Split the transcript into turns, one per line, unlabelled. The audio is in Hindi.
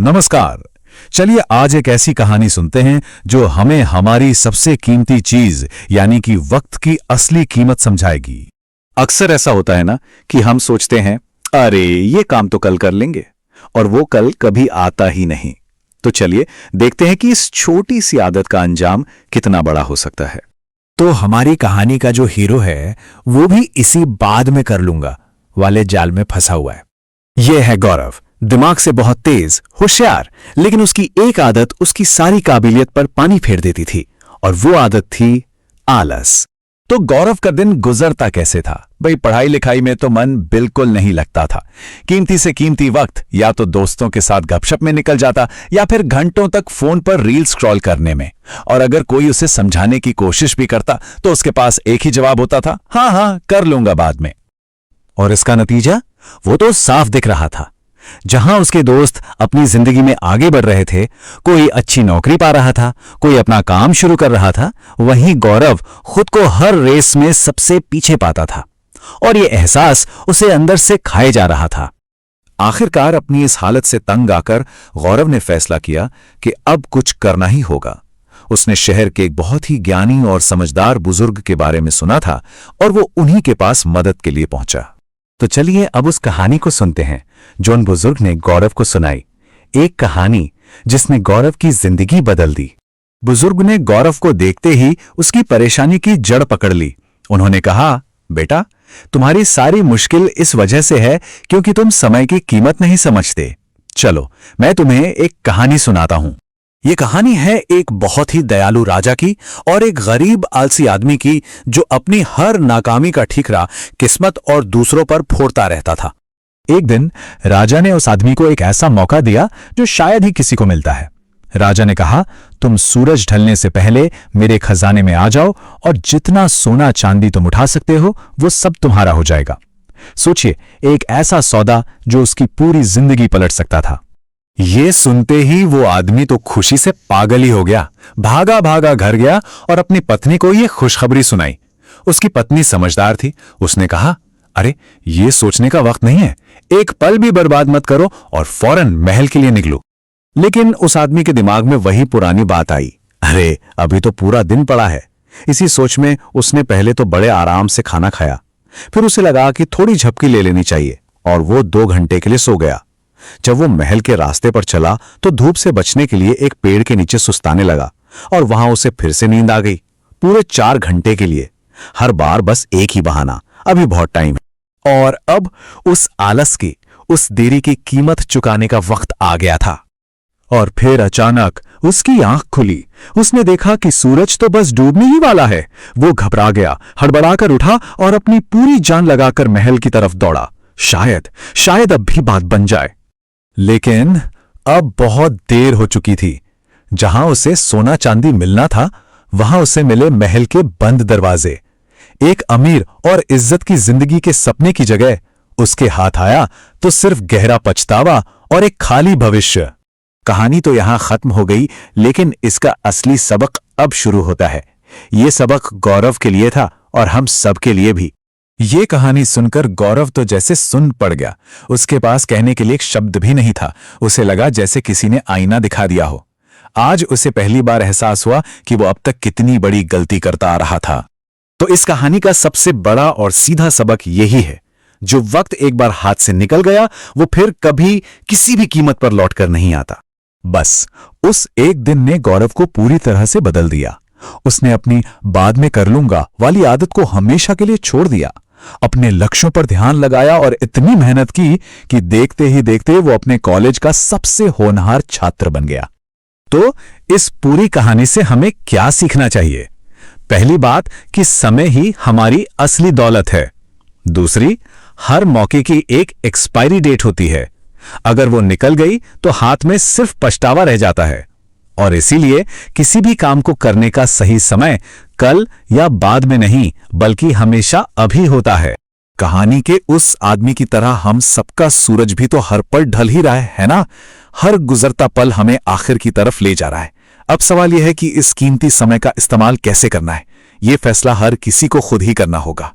नमस्कार। चलिए आज एक ऐसी कहानी सुनते हैं जो हमें हमारी सबसे कीमती चीज यानी कि वक्त की असली कीमत समझाएगी।
अक्सर ऐसा होता है ना कि हम सोचते हैं अरे ये काम तो कल कर लेंगे, और वो कल कभी आता ही नहीं। तो चलिए देखते हैं कि इस छोटी सी आदत का अंजाम कितना बड़ा हो सकता है।
तो हमारी कहानी का जो हीरो है वो भी इसी बाद में कर लूंगा वाले जाल में फंसा हुआ है। ये है गौरव, दिमाग से बहुत तेज, होशियार, लेकिन उसकी एक आदत उसकी सारी काबिलियत पर पानी फेर देती थी, और वो आदत थी आलस।
तो गौरव का दिन गुजरता कैसे था? भाई पढ़ाई लिखाई में तो मन बिल्कुल नहीं लगता था। कीमती से कीमती वक्त या तो दोस्तों के साथ गपशप में निकल जाता या फिर घंटों तक फोन पर रील स्क्रॉल करने में। और अगर कोई उसे समझाने की कोशिश भी करता तो उसके पास एक ही जवाब होता था, हाँ कर लूंगा बाद में।
और इसका नतीजा वो तो साफ दिख रहा था। जहां उसके दोस्त अपनी जिंदगी में आगे बढ़ रहे थे, कोई अच्छी नौकरी पा रहा था, कोई अपना काम शुरू कर रहा था, वहीं गौरव खुद को हर रेस में सबसे पीछे पाता था, और ये एहसास उसे अंदर से खाए जा रहा था।
आखिरकार अपनी इस हालत से तंग आकर गौरव ने फैसला किया कि अब कुछ करना ही होगा। उसने शहर के एक बहुत ही ज्ञानी और समझदार बुजुर्ग के बारे में सुना था और वो उन्हीं के पास मदद के लिए पहुंचा।
तो चलिए अब उस कहानी को सुनते हैं जो उन बुजुर्ग ने गौरव को सुनाई। एक कहानी जिसने गौरव की जिंदगी बदल दी।
बुजुर्ग ने गौरव को देखते ही उसकी परेशानी की जड़ पकड़ ली। उन्होंने कहा, बेटा, तुम्हारी सारी मुश्किल इस वजह से है क्योंकि तुम समय की कीमत नहीं समझते। चलो मैं तुम्हें एक कहानी सुनाता हूं।
ये कहानी है एक बहुत ही दयालु राजा की और एक गरीब आलसी आदमी की जो अपनी हर नाकामी का ठीकरा किस्मत और दूसरों पर फोड़ता रहता था।
एक दिन राजा ने उस आदमी को एक ऐसा मौका दिया जो शायद ही किसी को मिलता है। राजा ने कहा, तुम सूरज ढलने से पहले मेरे खजाने में आ जाओ और जितना सोना चांदी तुम उठा सकते हो वो सब तुम्हारा हो जाएगा। सोचिए, एक ऐसा सौदा जो उसकी पूरी जिंदगी पलट सकता था। ये सुनते ही वो आदमी तो खुशी से पागल ही हो गया। भागा भागा घर गया और अपनी पत्नी को ये खुशखबरी सुनाई। उसकी पत्नी समझदार थी। उसने कहा, अरे ये सोचने का वक्त नहीं है, एक पल भी बर्बाद मत करो और फौरन महल के लिए निकलो। लेकिन उस आदमी के दिमाग में वही पुरानी बात आई, अरे अभी तो पूरा दिन पड़ा है। इसी सोच में उसने पहले तो बड़े आराम से खाना खाया, फिर उसे लगा कि थोड़ी झपकी ले लेनी चाहिए और वो 2 घंटे के लिए सो गया। जब वो महल के रास्ते पर चला तो धूप से बचने के लिए एक पेड़ के नीचे सुस्ताने लगा और वहां उसे फिर से नींद आ गई। पूरे 4 घंटे के लिए, हर बार बस एक ही बहाना, अभी बहुत टाइम है। और अब उस आलस की, उस देरी की कीमत चुकाने का वक्त आ गया था। और फिर अचानक उसकी आंख खुली। उसने देखा कि सूरज तो बस डूबने ही वाला है। वो घबरा गया, हड़बड़ाकर उठा और अपनी पूरी जान लगाकर महल की तरफ दौड़ा। शायद अब भी बात बन जाए। लेकिन अब बहुत देर हो चुकी थी। जहां उसे सोना चांदी मिलना था, वहां उसे मिले महल के बंद दरवाजे। एक अमीर और इज्जत की जिंदगी के सपने की जगह उसके हाथ आया तो सिर्फ गहरा पछतावा और एक खाली भविष्य। कहानी तो यहां खत्म हो गई, लेकिन इसका असली सबक अब शुरू होता है। यह सबक गौरव के लिए था और हम सब के लिए भी। ये कहानी सुनकर गौरव तो जैसे सुन पड़ गया। उसके पास कहने के लिए एक शब्द भी नहीं था। उसे लगा जैसे किसी ने आईना दिखा दिया हो। आज उसे पहली बार एहसास हुआ कि वो अब तक कितनी बड़ी गलती करता आ रहा था। तो इस कहानी का सबसे बड़ा और सीधा सबक यही है, जो वक्त एक बार हाथ से निकल गया वो फिर कभी किसी भी कीमत पर लौट कर नहीं आता। बस उस एक दिन ने गौरव को पूरी तरह से बदल दिया। उसने अपनी बाद में कर लूंगा वाली आदत को हमेशा के लिए छोड़ दिया, अपने लक्ष्यों पर ध्यान लगाया और इतनी मेहनत की कि देखते ही देखते वो अपने कॉलेज का सबसे होनहार छात्र बन गया। तो इस पूरी कहानी से हमें क्या सीखना चाहिए? पहली बात कि समय ही हमारी असली दौलत है। दूसरी, हर मौके की एक एक्सपायरी डेट होती है। अगर वो निकल गई तो हाथ में सिर्फ पछतावा रह जाता है। और इसीलिए किसी भी काम को करने का सही समय कल या बाद में नहीं, बल्कि हमेशा अभी होता है। कहानी के उस आदमी की तरह हम सबका सूरज भी तो हर पल ढल ही रहा है ना? हर गुजरता पल हमें आखिर की तरफ ले जा रहा है। अब सवाल यह है कि इस कीमती समय का इस्तेमाल कैसे करना है। यह फैसला हर किसी को खुद ही करना होगा।